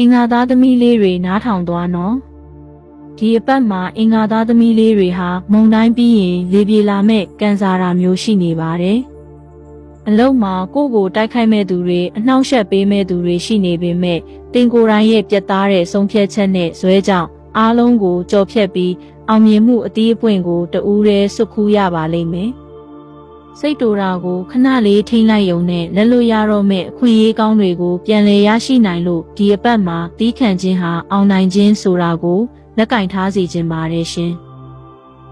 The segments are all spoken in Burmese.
အင်္ဂါသားသမီးလေးတွေနားထောင်သွားနော်ဒီအပတ်မှာအင်္ဂါသားသမီးလေးတွေဟာမုန်တိုင်းပြီးရင်လေပြေလာမဲ့ကန်စာရာမျိုးရှိနေပါတယ်အလုံးမှာကိုယ့်ကိုတိုက်ခိုက်မဲ့သူတွေအနှောင့်ယှက်ပေးမဲ့သူတွေရှိနေပေမဲ့တင်ကိုယ်တိုင်ရဲ့ပြတ်သားတဲ့ဆုံးဖြတ်ချက်နဲ့ဇွဲကြောင့်အားလုံးကိုကြော်ဖြတ်ပြီးအောင်မြင်မှုအသီးအပွင့်ကိုတဦးတည်းစွတ်ခူးရပါလိမ့်မယ်စိတ်တူတာကိုခဏလေးထိမ့်လိုက်ရုံနဲ့လက်လို့ရတော့မဲ့အခွင့်အရေးကောင်းတွေကိုပြန်လည်ရရှိနိုင်လို့ဒီအပတ်မှာတီးခံခြင်းဟာအောင်နိုင်ခြင်းဆိုတာကိုလက်ကင်ထားစီခြင်းပါတယ်ရှင်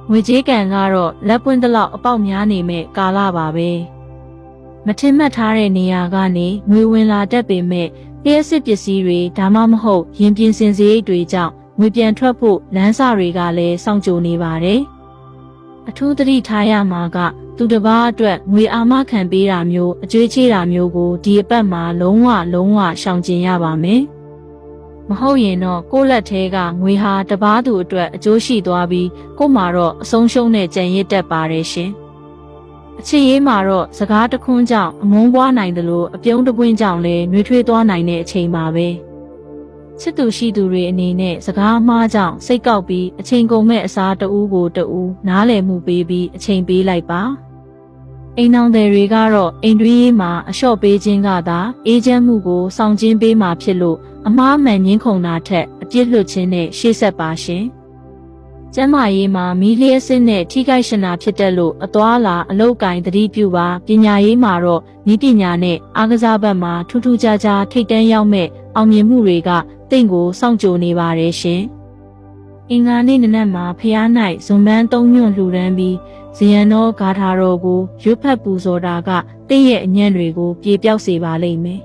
ငွေကြေးကံကတော့လက်ပွင့်တလောက်အပေါက်များနေမဲ့ကာလပါပဲမထင်မှတ်ထားတဲ့နေရာကနေငွေဝင်လာတတ်ပေမဲ့လျှက်စစ်ပစ္စည်းတွေဒါမှမဟုတ်ရင်ပြင်စင်စရိတ်တွေကြောင့်ငွေပြန်ထွက်ဖို့လမ်းစာတွေကလည်းစောင့်ကြိုနေပါတယ်အထူးသတိထားရမှာကသူတစ်ပါးအတွက်ငွေအာမခံပေးတာမျိုးအကျွေးချေးတာမျိုးကိုဒီအပတ်မှာလုံးဝရှောင်ကျဉ်ရပါမယ်မဟုတ်ရင်တော့ကိုယ့်လက်ထဲကငွေဟာတပားသူအတွက်အကျိုးရှိသွားပြီးကို့မှာတော့အဆုံးရှုံးတဲ့ကြံရစ်တတ်ပါတယ်ရှင်အချစ်ရေးမှာတော့စကားတခွန်းကြောင့်အမုန်းပွားနိုင်တယ်လို့အပြုံးတပွင့်ကြောင့်လည်းနှွေးထွေးသွားနိုင်တဲ့အချိန်ပါပဲချစ်သူရှိသူတွေအနေနဲ့စကားအမှားကြောင့်စိတ်ကောက်ပြီးအချိန်ကုန်မဲ့အစားတဦးကိုတဦးနားလည်မှုပေးပြီးအချိန်ပေးလိုက်ပါအိမ်နောင်တွေကတော့အိမ်တွင်းရေးမှာအလျှော့ပေးခြင်းကသာအေးချမ်းမှုကိုဆောင်ကျဉ်ပေးမှာဖြစ်လို့အမှားမှန်ငင်းခုန်တာထက်အပြစ်လွတ်ခြင်းနဲ့ရှေ့ဆက်ပါရှင်ကျမ်းမာရေးမှာမီးလျှက်စစ်နဲ့ထိခိုက်ရှင်တာဖြစ်တဲ့လို့အသွာလာအလုတ်ကင်သတိပြုပါပညာရေးမှာတော့နည်းပညာနဲ့အားကစားဘက်မှာထူးထူးခြားခြားထိပ်တန်းရောက်မဲ့အောင်မြင်မှုတွေကတင့်ကိုစောင့်ကြိုနေပါတယ်ရှင်အင်္ဂါနေ့နနက်မှာဖျား၌ဇွန်ပန်း၃ညွန့်လှူဒန်းပြီးဇယံတော်ဂါထာတော်ကိုရွတ်ဖတ်ပူဇော်တာကတင့်ရဲ့အညံ့တွေကိုပြေပြောက်စေပါလိမ့်မယ်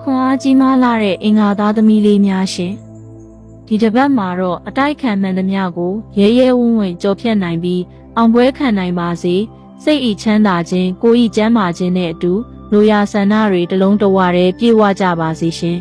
ခွန်အားကြီးမားလာတဲ့အင်္ဂါသားသမီးလေးများရှင်ဒီတစ်ပတ်မှာတော့အတိုက်ခံမှန်သမျှကိုရဲရဲဝံ့ဝံ့ကြော်ဖြတ်နိုင်ပြီးအောင်ပွဲခံနိုင်ပါစေစိတ်ဤချမ်းသာခြင်းကိုယ်ဤကျန်းမာခြင်းနဲ့အတူလိုရာဆန္ဒတွေတလုံးတဝတည်းပြည့်ဝကြပါစေရှင်